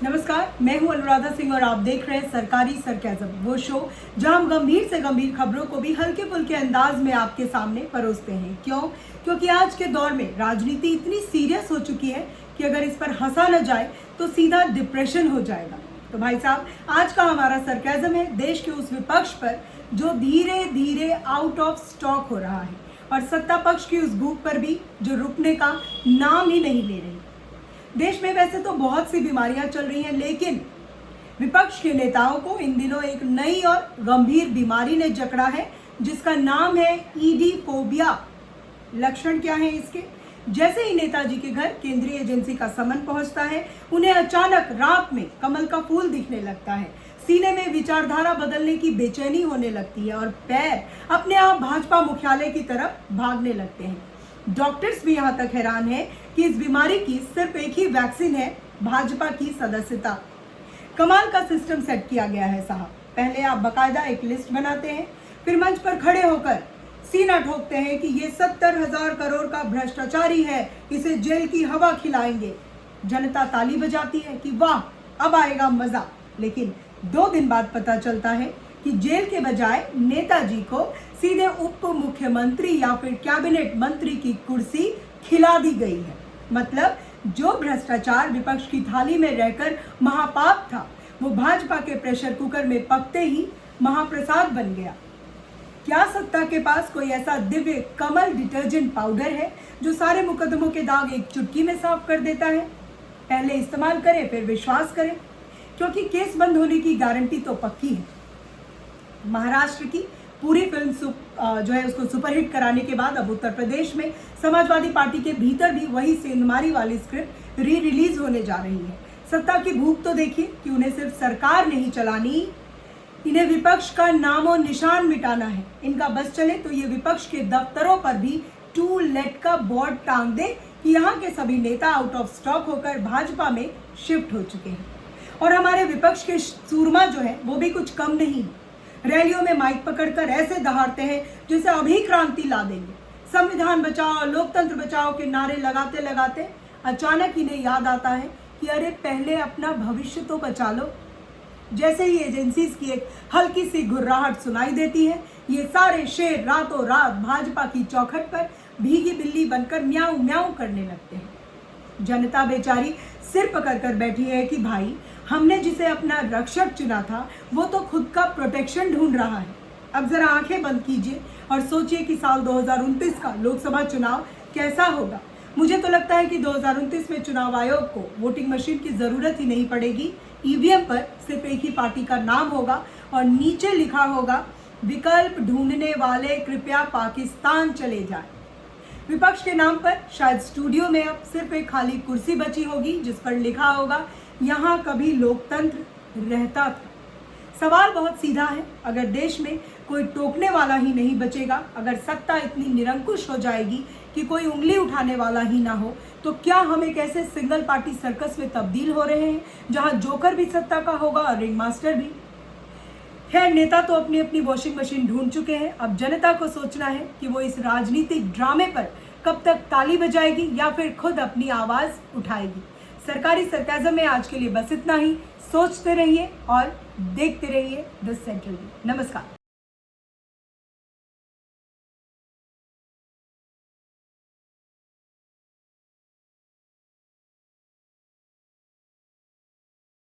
नमस्कार, मैं हूं अनुराधा सिंह और आप देख रहे हैं सरकारी सरकाज़म, वो शो जहां हम गंभीर से गंभीर खबरों को भी हल्के फुल्के अंदाज में आपके सामने परोसते हैं। क्यों? क्योंकि आज के दौर में राजनीति इतनी सीरियस हो चुकी है कि अगर इस पर हंसा न जाए तो सीधा डिप्रेशन हो जाएगा। तो भाई साहब, आज का हमारा सरकाज़म है देश के उस विपक्ष पर जो धीरे धीरे आउट ऑफ स्टॉक हो रहा है और सत्ता पक्ष की उस भूख पर भी जो रुकने का नाम ही नहीं ले रही। देश में वैसे तो बहुत सी बीमारियां चल रही हैं, लेकिन विपक्ष के नेताओं को इन दिनों एक नई और गंभीर बीमारी ने जकड़ा है जिसका नाम है ईडी फोबिया। लक्षण क्या है इसके? जैसे ही नेताजी के घर केंद्रीय एजेंसी का समन पहुंचता है, उन्हें अचानक रात में कमल का फूल दिखने लगता है, सीने में विचारधारा बदलने की बेचैनी होने लगती है और पैर अपने आप भाजपा मुख्यालय की तरफ भागने लगते हैं। डॉक्टर्स भी यहाँ तक हैरान है कि इस बीमारी की सिर्फ एक ही वैक्सीन है, भाजपा की सदस्यता। कमाल का सिस्टम सेट किया गया है साहब। पहले आप बकायदा एक लिस्ट बनाते हैं, फिर मंच पर खड़े होकर सीना ठोकते हैं कि ये 70,000 करोड़ का भ्रष्टाचारी है, इसे जेल की हवा खिलाएंगे। जनता ताली बजाती है कि वाह, अब आएगा मजा। लेकिन 2 दिन बाद पता चलता है कि जेल के बजाय नेताजी को सीधे उप मुख्यमंत्री या फिर कैबिनेट मंत्री की कुर्सी खिला दी गई है। मतलब जो भ्रष्टाचार विपक्ष की थाली में रहकर महापाप था, वो भाजपा के प्रेशर कुकर में पकते ही महाप्रसाद बन गया। क्या सत्ता के पास कोई ऐसा दिव्य कमल डिटर्जेंट पाउडर है जो सारे मुकदमों के दाग एक चुटकी में साफ कर देता है? पहले इस्तेमाल करें फिर विश्वास करें, क्योंकि केस बंद होने की गारंटी तो पक्की है। महाराष्ट्र की पूरी फिल्म जो है उसको सुपरहिट कराने के बाद अब उत्तर प्रदेश में समाजवादी पार्टी के भीतर भी वही सेंधमारी वाली स्क्रिप्ट रिलीज होने जा रही है। सत्ता की भूख तो देखिए कि उन्हें सिर्फ सरकार नहीं चलानी, इन्हें विपक्ष का नामो निशान मिटाना है। इनका बस चले तो ये विपक्ष के दफ्तरों पर भी टू लेट का बोर्ड टांग दे कि यहाँ के सभी नेता आउट ऑफ स्टॉक होकर भाजपा में शिफ्ट हो चुके हैं। और हमारे विपक्ष के सूरमा जो है वो भी कुछ कम नहीं। रैलियों में माइक पकड़कर ऐसे दहाड़ते हैं जैसे अभी क्रांति ला देंगे। संविधान बचाओ, लोकतंत्र बचाओ के नारे लगाते लगाते अचानक इन्हें याद आता है कि अरे पहले अपना भविष्य तो बचा लो। जैसे ही एजेंसीज की एक हल्की सी घुर्राहट सुनाई देती है, ये सारे शेर रातों रात भाजपा की चौखट पर भीगी बिल्ली बनकर म्याऊं म्याऊं करने लगते हैं। जनता बेचारी सिर पकड़ कर बैठी है कि भाई, हमने जिसे अपना रक्षक चुना था वो तो खुद का प्रोटेक्शन ढूंढ रहा है। अब जरा आंखें बंद कीजिए और सोचिए कि साल 2029 का लोकसभा चुनाव कैसा होगा। मुझे तो लगता है कि 2029 में चुनाव आयोग को वोटिंग मशीन की जरूरत ही नहीं पड़ेगी। ईवीएम पर सिर्फ एक ही पार्टी का नाम होगा और नीचे लिखा होगा, विकल्प ढूंढने वाले कृपया पाकिस्तान चले जाएं। विपक्ष के नाम पर शायद स्टूडियो में अब सिर्फ एक खाली कुर्सी बची होगी जिस पर लिखा होगा, यहाँ कभी लोकतंत्र रहता था। सवाल बहुत सीधा है, अगर देश में कोई टोकने वाला ही नहीं बचेगा, अगर सत्ता इतनी निरंकुश हो जाएगी कि कोई उंगली उठाने वाला ही ना हो, तो क्या हम एक ऐसे सिंगल पार्टी सर्कस में तब्दील हो रहे हैं जहां जोकर भी सत्ता का होगा और रिंग मास्टर भी? खैर, नेता तो अपनी अपनी वॉशिंग मशीन ढूंढ चुके हैं। अब जनता को सोचना है कि वो इस राजनीतिक ड्रामे पर कब तक ताली बजाएगी या फिर खुद अपनी आवाज उठाएगी। सरकारी सरकाज़म में आज के लिए बस इतना ही। सोचते रहिए और देखते रहिए द सेंट्रल। नमस्कार।